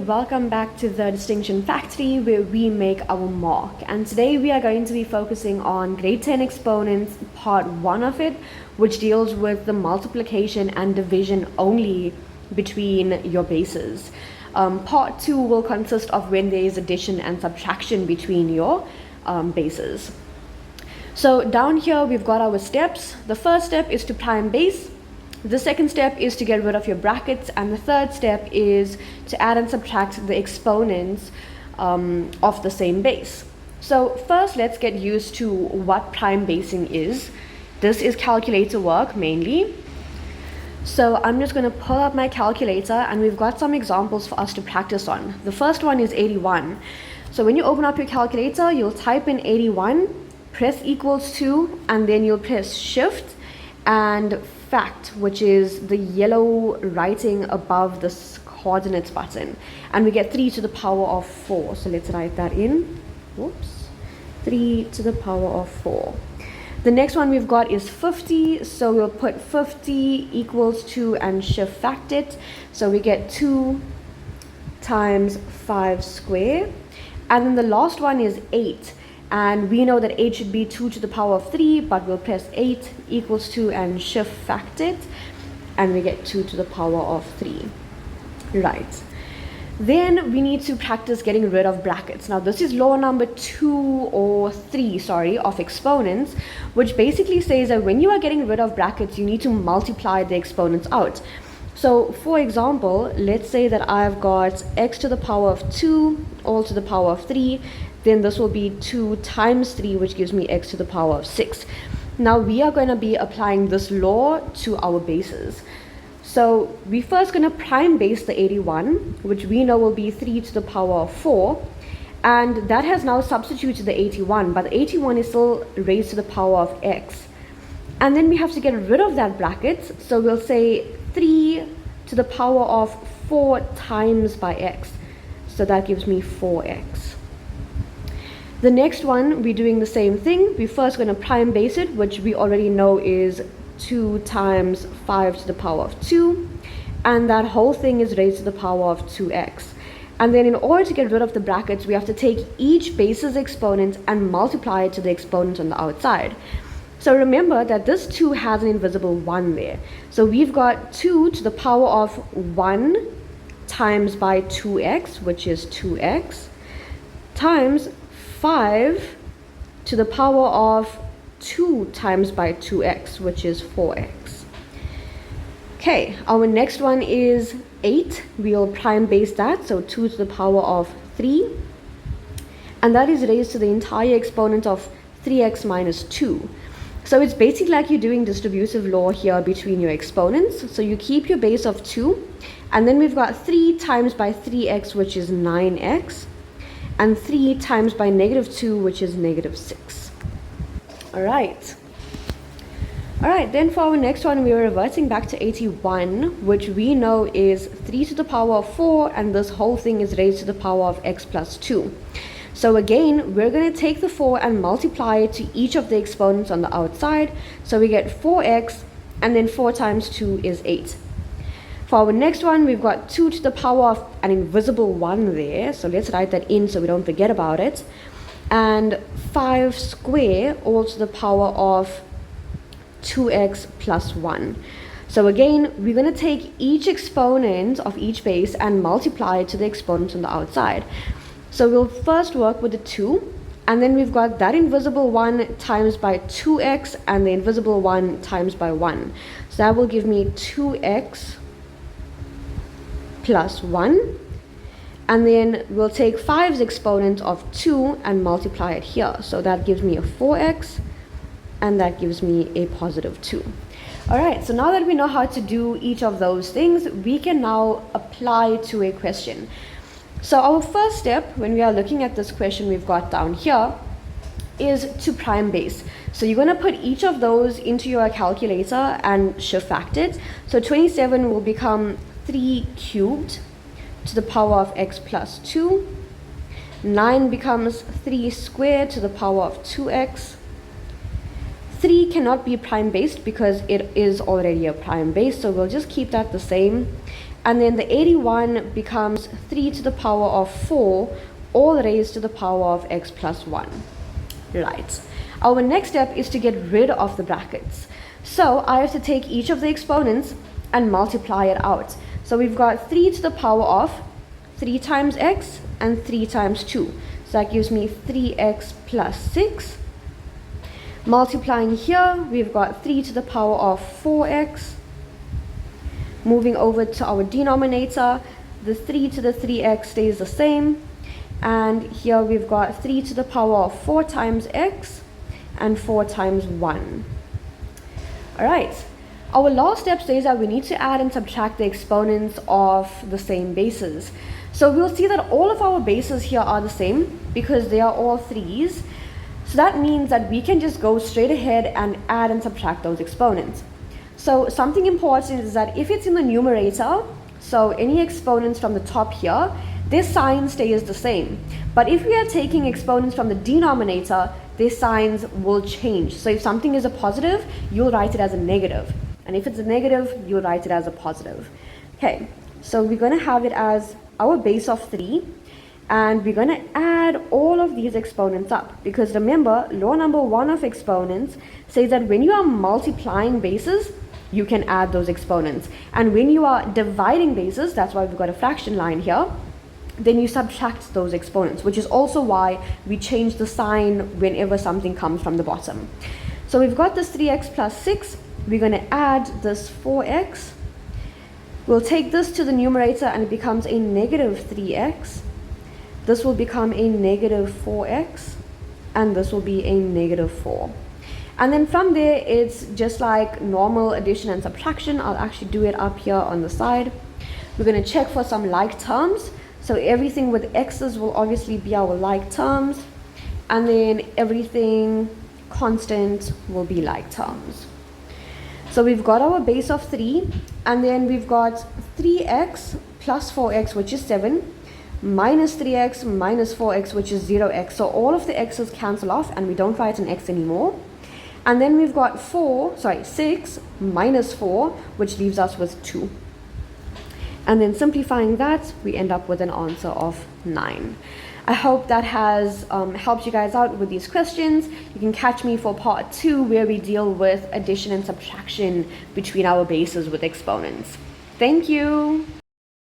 welcome back to the Distinction Factory where we make our mark. And today we are going to be focusing on grade 10 exponents, part 1 of it, which deals with the multiplication and division only between your bases. Part 2 will consist of when there is addition and subtraction between your bases. So down here we've got our steps. The first step is to prime base. The second step is to get rid of your brackets, and the third step is to add and subtract the exponents of the same base. So first, let's get used to what prime basing is. This is calculator work mainly. So I'm just going to pull up my calculator, and we've got some examples for us to practice on. The first one is 81. So when you open up your calculator, you'll type in 81, press equals to, and then you'll press shift and fact, which is the yellow writing above this coordinates button, and we get 3 to the power of 4. So let's write that in. Whoops. 3 to the power of 4. The next one we've got is 50, so we'll put 50 equals to and shift fact it, so we get 2 times 5 square. And then the last one is 8. And we know that 8 should be 2 to the power of 3, but we'll press 8 equals to and shift fact it, and we get 2 to the power of 3. Right. Then we need to practice getting rid of brackets. Now this is law number 3 of exponents, which basically says that when you are getting rid of brackets, you need to multiply the exponents out. So for example, let's say that I've got x to the power of 2 all to the power of 3. Then this will be 2 times 3, which gives me x to the power of 6. Now we are going to be applying this law to our bases. So we're first going to prime base the 81, which we know will be 3 to the power of 4. And that has now substituted the 81, but the 81 is still raised to the power of x. And then we have to get rid of that bracket. So we'll say 3 to the power of 4 times by x. So that gives me 4x. The next one, we're doing the same thing. We're first going to prime base it, which we already know is 2 times 5 to the power of 2. And that whole thing is raised to the power of 2x. And then in order to get rid of the brackets, we have to take each base's exponent and multiply it to the exponent on the outside. So remember that this 2 has an invisible 1 there. So we've got 2 to the power of 1 times by 2x, which is 2x, times 5 to the power of 2 times by 2x, which is 4x. Okay, our next one is 8. We'll prime base that, so 2 to the power of 3. And that is raised to the entire exponent of 3x minus 2. So it's basically like you're doing distributive law here between your exponents. So you keep your base of 2, and then we've got 3 times by 3x, which is 9x. And 3 times by negative 2, which is negative 6. Alright, then for our next one, we're reverting back to 81, which we know is 3 to the power of 4, and this whole thing is raised to the power of x plus 2. So again, we're going to take the 4 and multiply it to each of the exponents on the outside. So we get 4x, and then 4 times 2 is 8. For our next one, we've got 2 to the power of an invisible 1 there. So let's write that in so we don't forget about it. And 5 square all to the power of 2x plus 1. So again, we're going to take each exponent of each base and multiply it to the exponent on the outside. So we'll first work with the 2. And then we've got that invisible 1 times by 2x and the invisible 1 times by 1. So that will give me 2x plus 1, and then we'll take 5's exponent of 2 and multiply it here. So that gives me a 4x, and that gives me a positive 2. Alright, so now that we know how to do each of those things, we can now apply to a question. So our first step, when we are looking at this question we've got down here, is to prime base. So you're going to put each of those into your calculator and shift fact it. So 27 will become 3 cubed to the power of x plus 2. 9 becomes 3 squared to the power of 2x. 3 cannot be prime based because it is already a prime base, so we'll just keep that the same. And then the 81 becomes 3 to the power of 4, all raised to the power of x plus 1. Right. Our next step is to get rid of the brackets. So I have to take each of the exponents and multiply it out. So we've got 3 to the power of 3 times x and 3 times 2. So that gives me 3x plus 6. Multiplying here, we've got 3 to the power of 4x. Moving over to our denominator, the 3 to the 3x stays the same. And here we've got 3 to the power of 4 times x and 4 times 1. Alright, our last step says that we need to add and subtract the exponents of the same bases. So we'll see that all of our bases here are the same because they are all 3's. So that means that we can just go straight ahead and add and subtract those exponents. So something important is that if it's in the numerator, so any exponents from the top here, their sign stays the same. But if we are taking exponents from the denominator, their signs will change. So if something is a positive, you'll write it as a negative. And if it's a negative, you'll write it as a positive. Okay, so we're going to have it as our base of 3. And we're going to add all of these exponents up. Because remember, law number 1 of exponents says that when you are multiplying bases, you can add those exponents. And when you are dividing bases, that's why we've got a fraction line here, then you subtract those exponents, which is also why we change the sign whenever something comes from the bottom. So we've got this 3x plus 6. We're going to add this 4x. We'll take this to the numerator and it becomes a negative 3x. This will become a negative 4x. And this will be a negative 4. And then from there, it's just like normal addition and subtraction. I'll actually do it up here on the side. We're going to check for some like terms. So everything with x's will obviously be our like terms. And then everything constant will be like terms. So we've got our base of 3. And then we've got 3x plus 4x, which is 7. Minus 3x minus 4x, which is 0x. So all of the x's cancel off and we don't write an x anymore. And then we've got 6 minus 4, which leaves us with 2. And then simplifying that, we end up with an answer of 9. I hope that has helped you guys out with these questions. You can catch me for part 2 where we deal with addition and subtraction between our bases with exponents. Thank you.